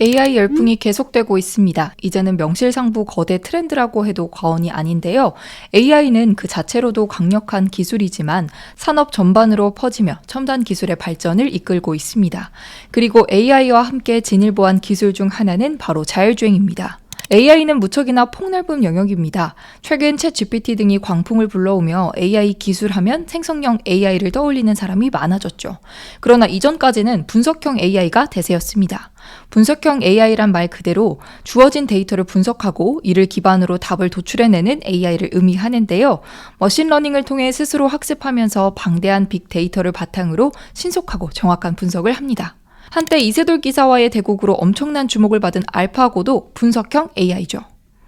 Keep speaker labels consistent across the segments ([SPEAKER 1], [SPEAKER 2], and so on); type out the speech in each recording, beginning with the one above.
[SPEAKER 1] AI 열풍이 계속되고 있습니다. 이제는 명실상부 거대 트렌드라고 해도 과언이 아닌데요. AI는 그 자체로도 강력한 기술이지만 산업 전반으로 퍼지며 첨단 기술의 발전을 이끌고 있습니다. 그리고 AI와 함께 진일보한 기술 중 하나는 바로 자율주행입니다. AI는 무척이나 폭넓은 영역입니다. 최근 챗GPT 등이 광풍을 불러오며 AI 기술하면 생성형 AI를 떠올리는 사람이 많아졌죠. 그러나 이전까지는 분석형 AI가 대세였습니다. 분석형 AI란 말 그대로 주어진 데이터를 분석하고 이를 기반으로 답을 도출해내는 AI를 의미하는데요. 머신러닝을 통해 스스로 학습하면서 방대한 빅데이터를 바탕으로 신속하고 정확한 분석을 합니다. 한때 이세돌 기사와의 대국으로 엄청난 주목을 받은 알파고도 분석형 AI죠.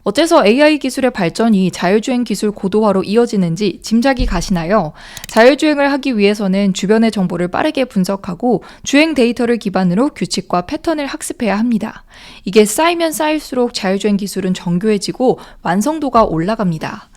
[SPEAKER 1] 어째서 AI 기술의 발전이 자율주행 기술 고도화로 이어지는지 짐작이 가시나요? 자율주행을 하기 위해서는 주변의 정보를 빠르게 분석하고 주행 데이터를 기반으로 규칙과 패턴을 학습해야 합니다. 이게 쌓이면 쌓일수록 자율주행 기술은 정교해지고 완성도가 올라갑니다.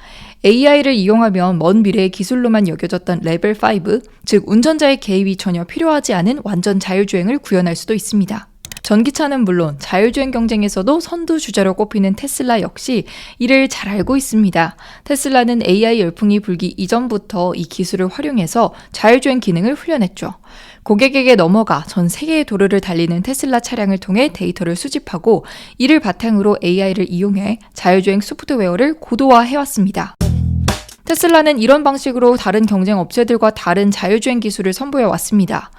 [SPEAKER 1] AI를 이용하면 먼 미래의 기술로만 여겨졌던 레벨 5, 즉 운전자의 개입이 전혀 필요하지 않은 완전 자율주행을 구현할 수도 있습니다. 전기차는 물론 자율주행 경쟁에서도 선두주자로 꼽히는 테슬라 역시 이를 잘 알고 있습니다. 테슬라는 AI 열풍이 불기 이전부터 이 기술을 활용해서 자율주행 기능을 훈련했죠. 고객에게 넘어가 전 세계의 도로를 달리는 테슬라 차량을 통해 데이터를 수집하고 이를 바탕으로 AI를 이용해 자율주행 소프트웨어를 고도화해왔습니다. 테슬라는 이런 방식으로 다른 경쟁 업체들과 다른 자율주행 기술을 선보여 왔습니다.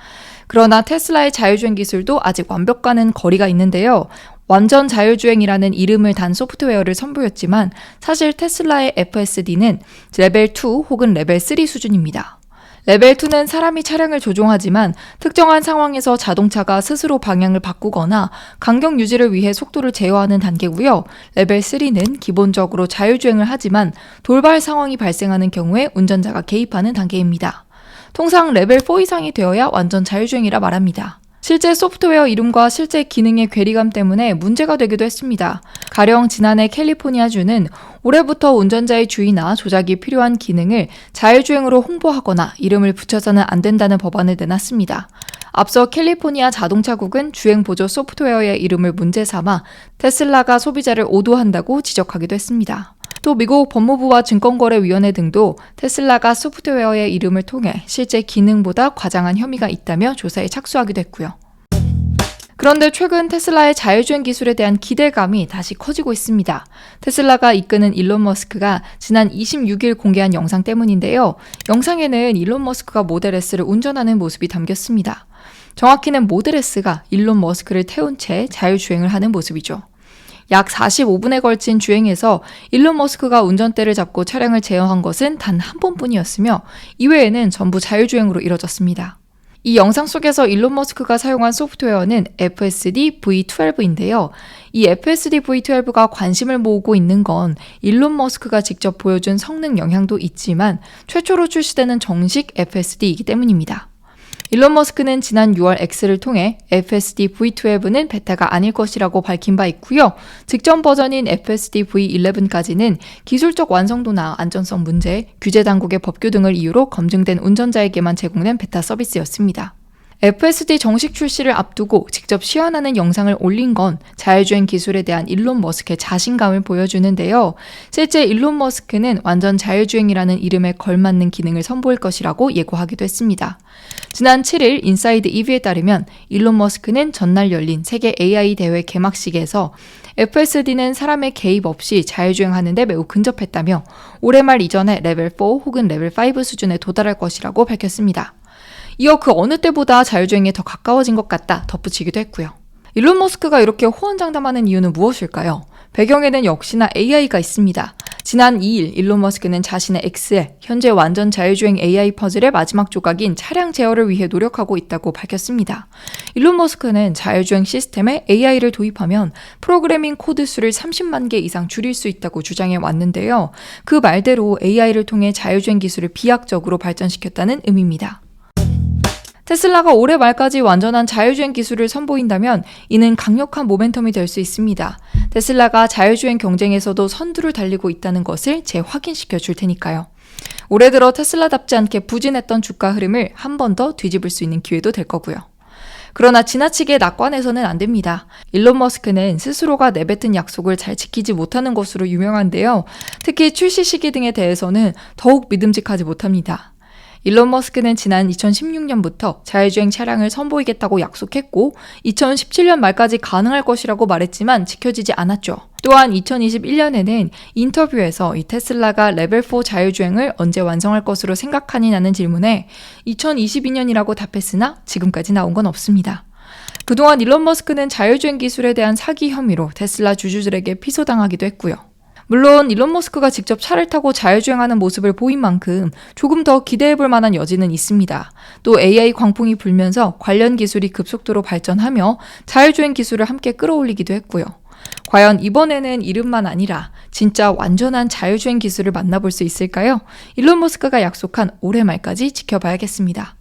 [SPEAKER 1] 그러나 테슬라의 자율주행 기술도 아직 완벽과는 거리가 있는데요. 완전 자율주행이라는 이름을 단 소프트웨어를 선보였지만 사실 테슬라의 FSD는 레벨 2 혹은 레벨 3 수준입니다. 레벨 2는 사람이 차량을 조종하지만 특정한 상황에서 자동차가 스스로 방향을 바꾸거나 간격 유지를 위해 속도를 제어하는 단계고요. 레벨 3는 기본적으로 자율주행을 하지만 돌발 상황이 발생하는 경우에 운전자가 개입하는 단계입니다. 통상 레벨 4 이상이 되어야 완전 자율주행이라 말합니다. 실제 소프트웨어 이름과 실제 기능의 괴리감 때문에 문제가 되기도 했습니다. 가령 지난해 캘리포니아주는 올해부터 운전자의 주의나 조작이 필요한 기능을 자율주행으로 홍보하거나 이름을 붙여서는 안 된다는 법안을 내놨습니다. 앞서 캘리포니아 자동차국은 주행보조 소프트웨어의 이름을 문제 삼아 테슬라가 소비자를 오도한다고 지적하기도 했습니다. 또 미국 법무부와 증권거래위원회 등도 테슬라가 소프트웨어의 이름을 통해 실제 기능보다 과장한 혐의가 있다며 조사에 착수하기도 했고요. 그런데 최근 테슬라의 자율주행 기술에 대한 기대감이 다시 커지고 있습니다. 테슬라가 이끄는 일론 머스크가 지난 26일 공개한 영상 때문인데요. 영상에는 일론 머스크가 모델 S를 운전하는 모습이 담겼습니다. 정확히는 모델 S가 일론 머스크를 태운 채 자율주행을 하는 모습이죠. 약 45분에 걸친 주행에서 일론 머스크가 운전대를 잡고 차량을 제어한 것은 단 한 번뿐이었으며 이외에는 전부 자율주행으로 이뤄졌습니다. 이 영상 속에서 일론 머스크가 사용한 소프트웨어는 FSD V12인데요. 이 FSD V12가 관심을 모으고 있는 건 일론 머스크가 직접 보여준 성능 영향도 있지만 최초로 출시되는 정식 FSD이기 때문입니다. 일론 머스크는 지난 6월 X를 통해 FSD V12는 베타가 아닐 것이라고 밝힌 바 있고요. 직전 버전인 FSD V11까지는 기술적 완성도나 안전성 문제, 규제 당국의 법규 등을 이유로 검증된 운전자에게만 제공된 베타 서비스였습니다. FSD 정식 출시를 앞두고 직접 시연하는 영상을 올린 건 자율주행 기술에 대한 일론 머스크의 자신감을 보여주는데요. 실제 일론 머스크는 완전 자율주행이라는 이름에 걸맞는 기능을 선보일 것이라고 예고하기도 했습니다. 지난 7일 인사이드 EV에 따르면 일론 머스크는 전날 열린 세계 AI 대회 개막식에서 FSD는 사람의 개입 없이 자율주행하는 데 매우 근접했다며 올해 말 이전에 레벨 4 혹은 레벨 5 수준에 도달할 것이라고 밝혔습니다. 이어 그 어느 때보다 자율주행에 더 가까워진 것 같다 덧붙이기도 했고요. 일론 머스크가 이렇게 호언장담하는 이유는 무엇일까요? 배경에는 역시나 AI가 있습니다. 지난 2일 일론 머스크는 자신의 X에 현재 완전 자율주행 AI 퍼즐의 마지막 조각인 차량 제어를 위해 노력하고 있다고 밝혔습니다. 일론 머스크는 자율주행 시스템에 AI를 도입하면 프로그래밍 코드 수를 30만 개 이상 줄일 수 있다고 주장해 왔는데요. 그 말대로 AI를 통해 자율주행 기술을 비약적으로 발전시켰다는 의미입니다. 테슬라가 올해 말까지 완전한 자율주행 기술을 선보인다면 이는 강력한 모멘텀이 될 수 있습니다. 테슬라가 자율주행 경쟁에서도 선두를 달리고 있다는 것을 재확인시켜 줄 테니까요. 올해 들어 테슬라답지 않게 부진했던 주가 흐름을 한 번 더 뒤집을 수 있는 기회도 될 거고요. 그러나 지나치게 낙관해서는 안 됩니다. 일론 머스크는 스스로가 내뱉은 약속을 잘 지키지 못하는 것으로 유명한데요. 특히 출시 시기 등에 대해서는 더욱 믿음직하지 못합니다. 일론 머스크는 지난 2016년부터 자율주행 차량을 선보이겠다고 약속했고 2017년 말까지 가능할 것이라고 말했지만 지켜지지 않았죠. 또한 2021년에는 인터뷰에서 이 테슬라가 레벨4 자율주행을 언제 완성할 것으로 생각하느냐는 질문에 2022년이라고 답했으나 지금까지 나온 건 없습니다. 그동안 일론 머스크는 자율주행 기술에 대한 사기 혐의로 테슬라 주주들에게 피소당하기도 했고요. 물론 일론 머스크가 직접 차를 타고 자율주행하는 모습을 보인 만큼 조금 더 기대해볼 만한 여지는 있습니다. 또 AI 광풍이 불면서 관련 기술이 급속도로 발전하며 자율주행 기술을 함께 끌어올리기도 했고요. 과연 이번에는 이름만 아니라 진짜 완전한 자율주행 기술을 만나볼 수 있을까요? 일론 머스크가 약속한 올해 말까지 지켜봐야겠습니다.